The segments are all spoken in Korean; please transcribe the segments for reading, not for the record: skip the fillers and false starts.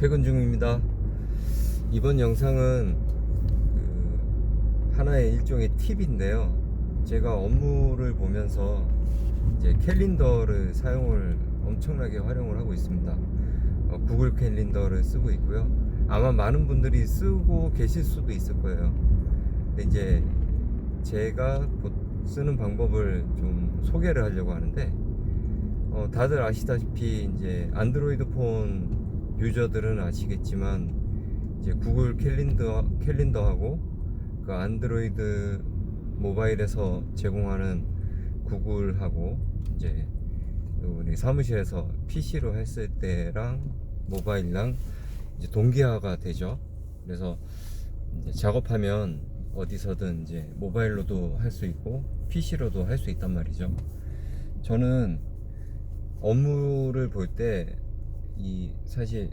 퇴근 중입니다. 이번 영상은 하나의 일종의 팁인데요. 제가 업무를 보면서 이제 캘린더를 사용을 엄청나게 활용을 하고 있습니다. 구글 캘린더를 쓰고 있고요. 아마 많은 분들이 쓰고 계실 수도 있을 거예요. 근데 이제 제가 쓰는 방법을 좀 소개를 하려고 하는데, 다들 아시다시피 이제 안드로이드 폰 유저들은 아시겠지만 이제 구글 캘린더하고 그 안드로이드 모바일에서 제공하는 구글하고 이제 우리 사무실에서 PC로 했을 때랑 모바일랑 이제 동기화가 되죠. 그래서 이제 작업하면 어디서든 이제 모바일로도 할 수 있고 PC로도 할 수 있단 말이죠. 저는 업무를 볼 때 사실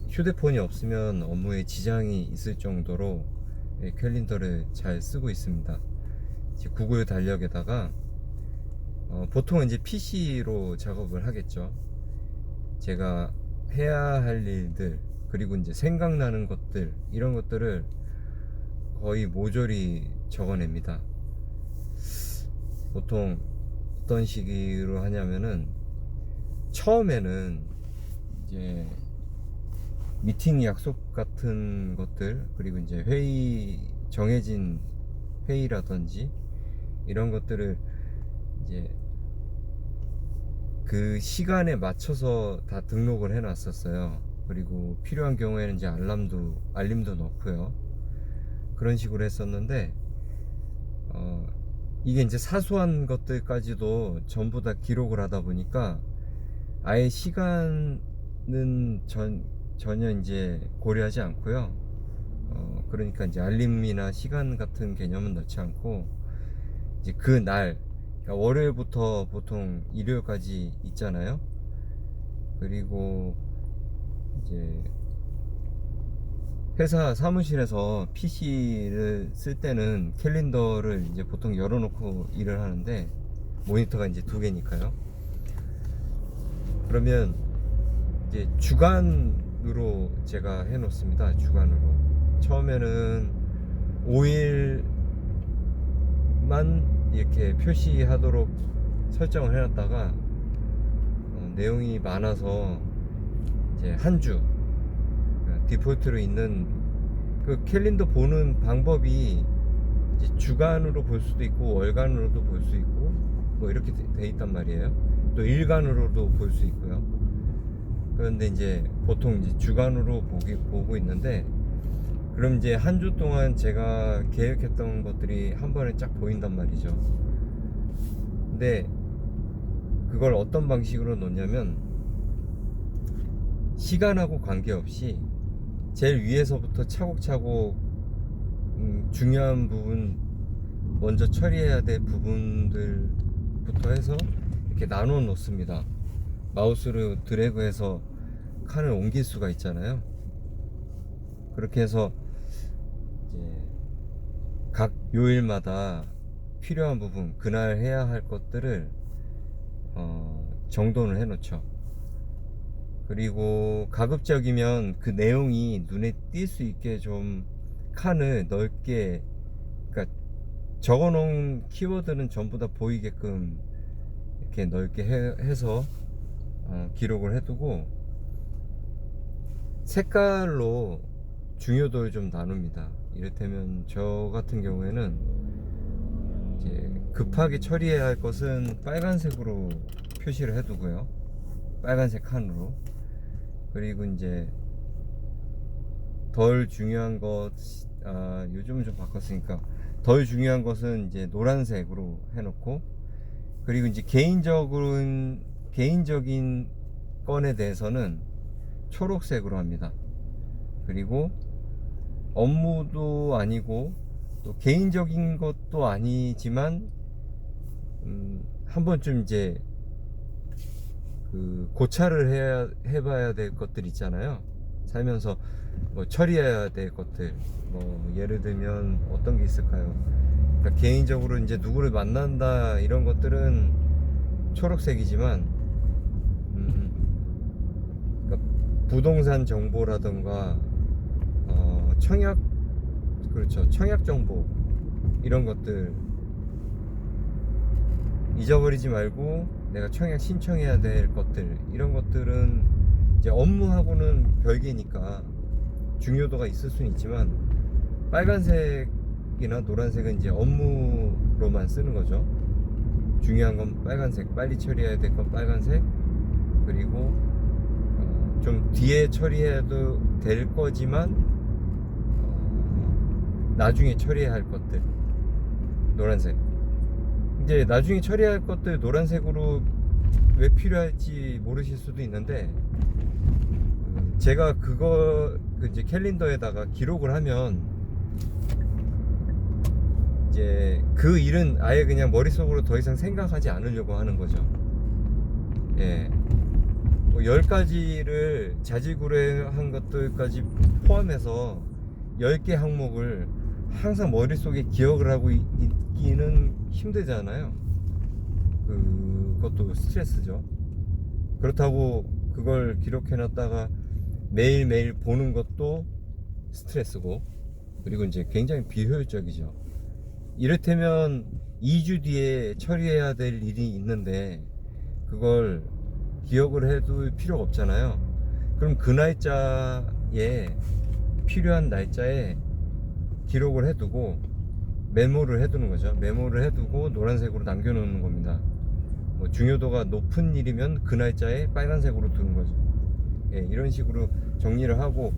휴대폰이 없으면 업무에 지장이 있을 정도로 캘린더를 잘 쓰고 있습니다. 이제 구글 달력에다가 보통은 이제 PC로 작업을 하겠죠. 제가 해야 할 일들, 그리고 이제 생각나는 것들, 이런 것들을 거의 모조리 적어냅니다. 보통 어떤 식으로 하냐면은, 처음에는 이제 미팅 약속 같은 것들, 그리고 이제 정해진 회의라든지 이런 것들을 이제 그 시간에 맞춰서 다 등록을 해 놨었어요. 그리고 필요한 경우에는 이제 알림도 넣고요. 그런 식으로 했었는데, 이게 이제 사소한 것들까지도 전부 다 기록을 하다 보니까 아예 시간은 전혀 이제 고려하지 않고요. 그러니까 이제 알림이나 시간 같은 개념은 넣지 않고, 이제 그 날, 그러니까 월요일부터 보통 일요일까지 있잖아요. 그리고 이제 회사 사무실에서 PC를 쓸 때는 캘린더를 이제 보통 열어놓고 일을 하는데, 모니터가 이제 두 개니까요. 그러면 이제 주간으로 제가 해 놓습니다. 주간으로. 처음에는 5일만 이렇게 표시하도록 설정을 해 놨다가, 내용이 많아서 이제 한 주, 디폴트로 있는 그 캘린더 보는 방법이 이제 주간으로 볼 수도 있고 월간으로도 볼 수 있고 뭐 이렇게 돼 있단 말이에요. 또 일간으로도 볼 수 있고요. 그런데 이제 보통 이제 주간으로 보고 있는데, 그럼 이제 한 주 동안 제가 계획했던 것들이 한 번에 쫙 보인단 말이죠. 근데 그걸 어떤 방식으로 놓냐면, 시간하고 관계없이 제일 위에서부터 차곡차곡 중요한 부분, 먼저 처리해야 될 부분들부터 해서 이렇게 나눠 놓습니다. 마우스로 드래그해서 칸을 옮길 수가 있잖아요. 그렇게 해서 이제 각 요일마다 필요한 부분, 그날 해야 할 것들을 정돈을 해 놓죠. 그리고 가급적이면 그 내용이 눈에 띌 수 있게 좀 칸을 넓게, 그러니까 적어 놓은 키워드는 전부 다 보이게끔 이렇게 넓게 해서 기록을 해두고, 색깔로 중요도를 좀 나눕니다. 이를테면 저 같은 경우에는 이제 급하게 처리해야 할 것은 빨간색으로 표시를 해두고요. 빨간색 칸으로. 그리고 이제 덜 중요한 것, 요즘은 좀 바꿨으니까 덜 중요한 것은 이제 노란색으로 해놓고, 그리고 이제 개인적인 건에 대해서는 초록색으로 합니다. 그리고 업무도 아니고 또 개인적인 것도 아니지만 한 번쯤 이제 그 고찰을 해봐야 될 것들 있잖아요. 살면서 뭐 처리해야 될 것들, 뭐 예를 들면 어떤 게 있을까요? 그러니까 개인적으로 이제 누구를 만난다, 이런 것들은 초록색이지만, 그러니까 부동산 정보라든가 청약, 그렇죠, 청약 정보 이런 것들 잊어버리지 말고 내가 청약 신청해야 될 것들, 이런 것들은 이제 업무하고는 별개니까 중요도가 있을 수는 있지만 빨간색이나 노란색은 이제 업무로만 쓰는 거죠. 중요한 건 빨간색, 빨리 처리해야 될 건 빨간색, 그리고 좀 뒤에 처리해도 될 거지만 나중에 처리해야 할 것들 노란색. 이제 나중에 처리할 것들 노란색으로 왜 필요할지 모르실 수도 있는데, 제가 그거 이제 캘린더에다가 기록을 하면 이제 그 일은 아예 그냥 머릿속으로 더 이상 생각하지 않으려고 하는 거죠. 예. 10가지를 자질구레한 것들까지 포함해서 10개 항목을 항상 머릿속에 기억을 하고 있기는 힘들잖아요. 그것도 스트레스죠. 그렇다고 그걸 기록해놨다가 매일매일 보는 것도 스트레스고, 그리고 이제 굉장히 비효율적이죠. 이를테면 2주 뒤에 처리해야 될 일이 있는데 그걸 기억을 해둘 필요가 없잖아요. 그럼 그 날짜에, 필요한 날짜에 기록을 해두고 메모를 해두는 거죠. 메모를 해두고 노란색으로 남겨놓는 겁니다. 뭐 중요도가 높은 일이면 그 날짜에 빨간색으로 두는 거죠. 예, 이런 식으로 정리를 하고,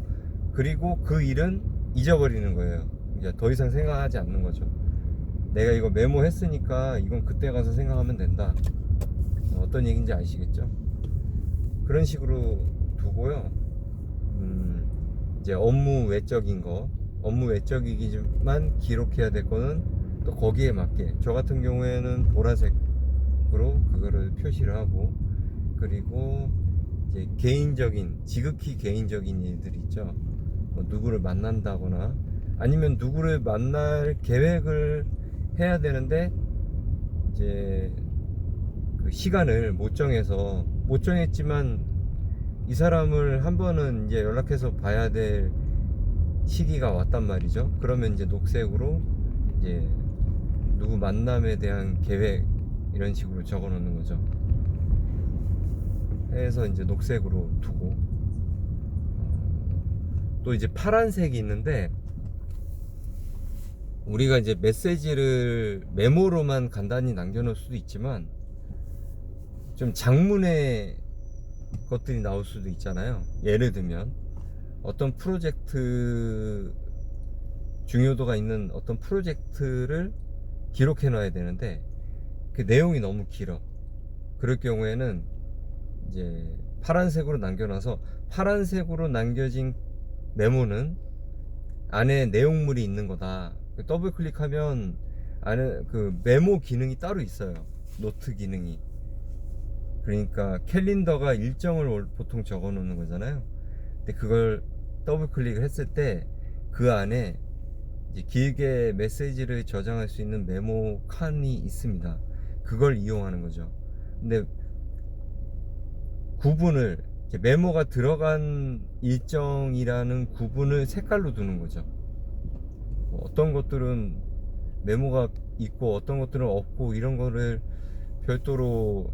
그리고 그 일은 잊어버리는 거예요. 이제 더 이상 생각하지 않는 거죠. 내가 이거 메모했으니까 이건 그때 가서 생각하면 된다. 어떤 얘기인지 아시겠죠? 그런 식으로 두고요. 이제 업무 외적인 거, 업무 외적이지만 기록해야 될 거는 또 거기에 맞게, 저 같은 경우에는 보라색으로 그거를 표시를 하고, 그리고 이제 개인적인, 지극히 개인적인 일들 있죠. 뭐 누구를 만난다거나 아니면 누구를 만날 계획을 해야 되는데 이제 그 시간을 못 정했지만 이 사람을 한 번은 이제 연락해서 봐야 될 시기가 왔단 말이죠. 그러면 이제 녹색으로 이제 누구 만남에 대한 계획 이런 식으로 적어 놓는 거죠. 해서 이제 녹색으로 두고, 또 이제 파란색이 있는데, 우리가 이제 메시지를 메모로만 간단히 남겨놓을 수도 있지만 좀 장문의 것들이 나올 수도 있잖아요. 예를 들면 어떤 프로젝트, 중요도가 있는 어떤 프로젝트를 기록해 놔야 되는데 그 내용이 너무 길어. 그럴 경우에는 이제 파란색으로 남겨놔서, 파란색으로 남겨진 메모는 안에 내용물이 있는 거다. 더블 클릭하면 안에 그 메모 기능이 따로 있어요. 노트 기능이. 그러니까 캘린더가 일정을 보통 적어 놓는 거잖아요. 근데 그걸 더블 클릭을 했을 때 그 안에 이제 길게 메시지를 저장할 수 있는 메모 칸이 있습니다. 그걸 이용하는 거죠. 근데 구분을, 메모가 들어간 일정이라는 구분을 색깔로 두는 거죠. 어떤 것들은 메모가 있고 어떤 것들은 없고, 이런 거를 별도로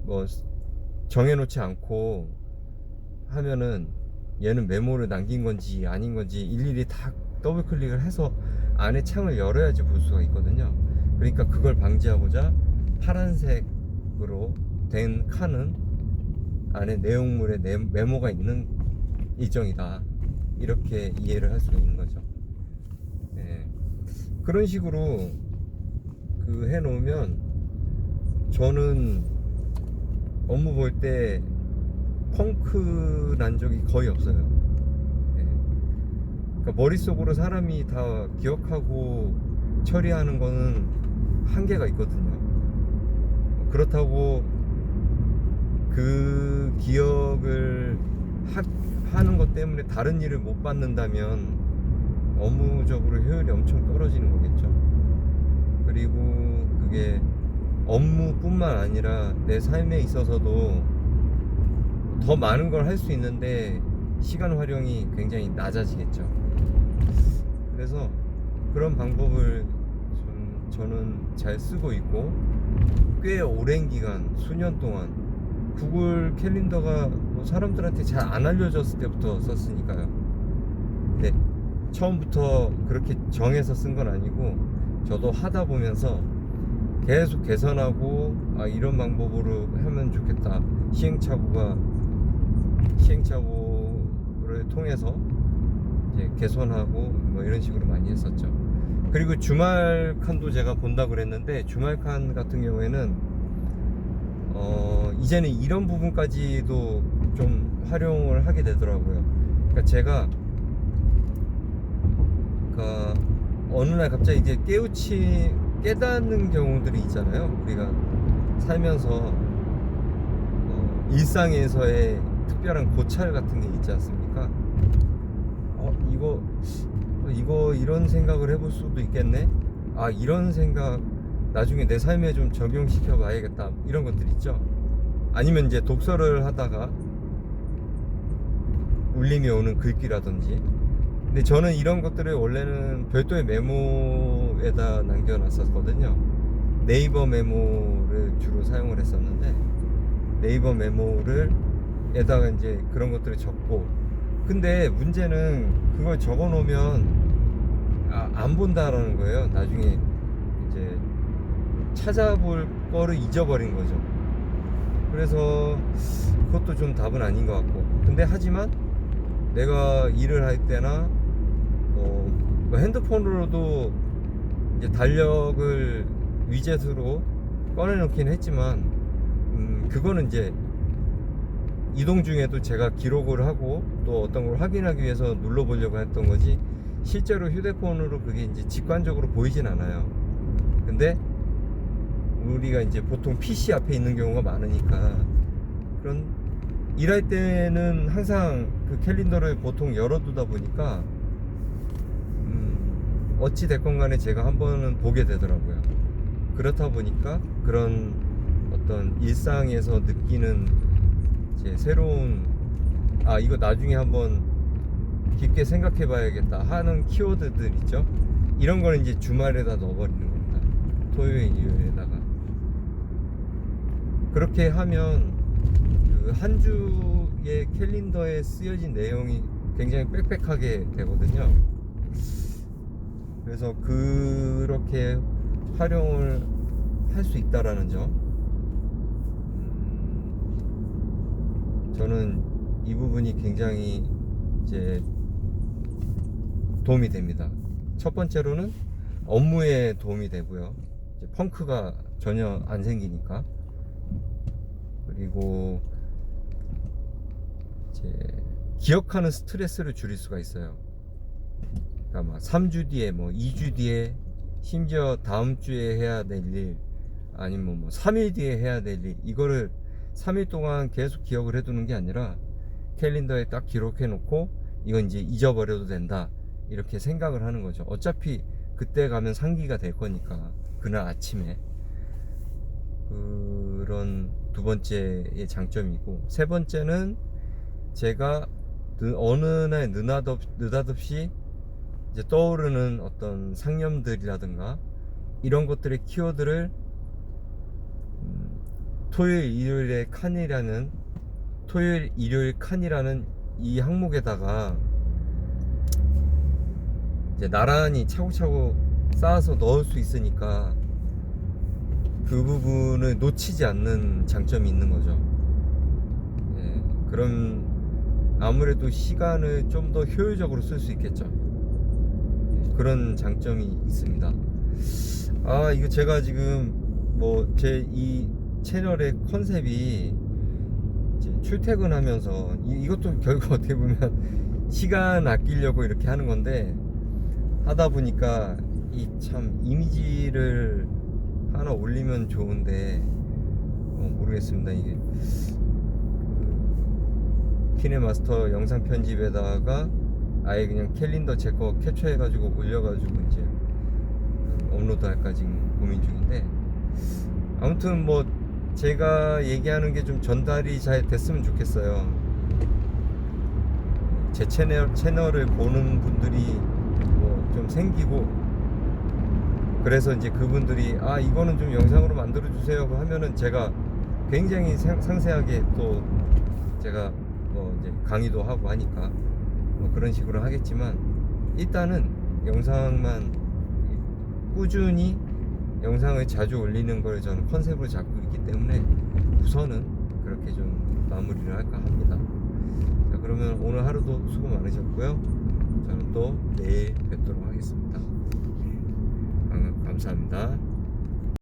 뭐 정해놓지 않고 하면은 얘는 메모를 남긴 건지 아닌 건지 일일이 다 더블 클릭을 해서 안에 창을 열어야지 볼 수가 있거든요. 그러니까 그걸 방지하고자 파란색으로 된 칸은 안에 내용물에 메모가 있는 일정이다, 이렇게 이해를 할 수가 있는 거죠. 네. 그런 식으로 그 해놓으면 저는 업무 볼 때 펑크 난 적이 거의 없어요. 네. 그러니까 머릿속으로 사람이 다 기억하고 처리하는 거는 한계가 있거든요. 그렇다고 그 기억을 하는 것 때문에 다른 일을 못 받는다면 업무적으로 효율이 엄청 떨어지는 거겠죠. 그리고 그게 업무뿐만 아니라 내 삶에 있어서도 더 많은 걸 할 수 있는데 시간 활용이 굉장히 낮아지겠죠. 그래서 그런 방법을 좀 저는 잘 쓰고 있고, 꽤 오랜 기간, 수년 동안 구글 캘린더가 뭐 사람들한테 잘 안 알려졌을 때부터 썼으니까요. 근데 처음부터 그렇게 정해서 쓴 건 아니고, 저도 하다 보면서 계속 개선하고, 아, 이런 방법으로 하면 좋겠다, 시행착오를 통해서 이제 개선하고 뭐 이런 식으로 많이 했었죠. 그리고 주말 칸도 제가 본다 그랬는데, 주말 칸 같은 경우에는 이제는 이런 부분까지도 좀 활용을 하게 되더라고요. 그러니까 제가 어느 날 갑자기 이제 깨닫는 경우들이 있잖아요. 우리가 살면서 일상에서의 특별한 고찰 같은 게 있지 않습니까? 이거 이런 생각을 해볼 수도 있겠네. 아, 이런 생각 나중에 내 삶에 좀 적용시켜 봐야겠다, 이런 것들 있죠. 아니면 이제 독서를 하다가 울림이 오는 글귀라든지. 근데 저는 이런 것들을 원래는 별도의 메모에다 남겨놨었거든요. 네이버 메모를 주로 사용을 했었는데, 네이버 메모를 에다가 이제 그런 것들을 적고, 근데 문제는 그걸 적어 놓으면 안 본다라는 거예요. 나중에 이제 찾아볼 거를 잊어버린 거죠. 그래서 그것도 좀 답은 아닌 것 같고. 근데 하지만 내가 일을 할 때나 뭐 핸드폰으로도 이제 달력을 위젯으로 꺼내놓긴 했지만, 그거는 이제 이동 중에도 제가 기록을 하고 또 어떤 걸 확인하기 위해서 눌러보려고 했던 거지, 실제로 휴대폰으로 그게 이제 직관적으로 보이진 않아요. 근데 우리가 이제 보통 PC 앞에 있는 경우가 많으니까, 그런 일할 때는 항상 그 캘린더를 보통 열어두다 보니까 어찌 됐건 간에 제가 한 번은 보게 되더라고요. 그렇다 보니까 그런 어떤 일상에서 느끼는 이제 새로운, 이거 나중에 한번 깊게 생각해 봐야겠다 하는 키워드들 있죠. 이런 거는 이제 주말에다 넣어버리는 겁니다. 토요일, 일요일에다가. 그렇게 하면 그 한 주의 캘린더에 쓰여진 내용이 굉장히 빽빽하게 되거든요. 그래서 그렇게 활용을 할 수 있다라는 점, 저는 이 부분이 굉장히 이제 도움이 됩니다. 첫 번째로는 업무에 도움이 되고요. 이제 펑크가 전혀 안 생기니까. 그리고 이제 기억하는 스트레스를 줄일 수가 있어요. 그러니까 막 3주 뒤에, 뭐 2주 뒤에, 심지어 다음 주에 해야 될 일, 아니면 뭐 3일 뒤에 해야 될 일, 이거를 3일 동안 계속 기억을 해두는 게 아니라 캘린더에 딱 기록해 놓고 이건 이제 잊어버려도 된다, 이렇게 생각을 하는 거죠. 어차피 그때 가면 상기가 될 거니까, 그날 아침에. 그런 두 번째의 장점이고, 세 번째는 제가 어느 날 느닷없이 이제 떠오르는 어떤 상념들이라든가 이런 것들의 키워드를 토요일 일요일 칸이라는 이 항목에다가 이제 나란히 차곡차곡 쌓아서 넣을 수 있으니까 그 부분을 놓치지 않는 장점이 있는 거죠. 예, 그럼 아무래도 시간을 좀 더 효율적으로 쓸 수 있겠죠. 예, 그런 장점이 있습니다. 이거 제가 지금 뭐 제 이 채널의 컨셉이 이제 출퇴근하면서 이것도 결국 어떻게 보면 시간 아끼려고 이렇게 하는 건데, 하다 보니까 이 참 이미지를 하나 올리면 좋은데 모르겠습니다. 이게 키네마스터 영상 편집에다가 아예 그냥 캘린더 제 거 캡처해가지고 올려가지고 이제 업로드 할까 지금 고민 중인데, 아무튼 뭐 제가 얘기하는 게 좀 전달이 잘 됐으면 좋겠어요. 제 채널을 보는 분들이 뭐 좀 생기고, 그래서 이제 그분들이 아 이거는 좀 영상으로 만들어 주세요 하면은 제가 굉장히 상세하게 또 제가 뭐 이제 강의도 하고 하니까 뭐 그런 식으로 하겠지만, 일단은 영상만 꾸준히 영상을 자주 올리는 걸 저는 컨셉을 잡고 있기 때문에 우선은 그렇게 좀 마무리를 할까 합니다. 자, 그러면 오늘 하루도 수고 많으셨고요. 저는 또 내일 뵙도록 하겠습니다. 감사합니다.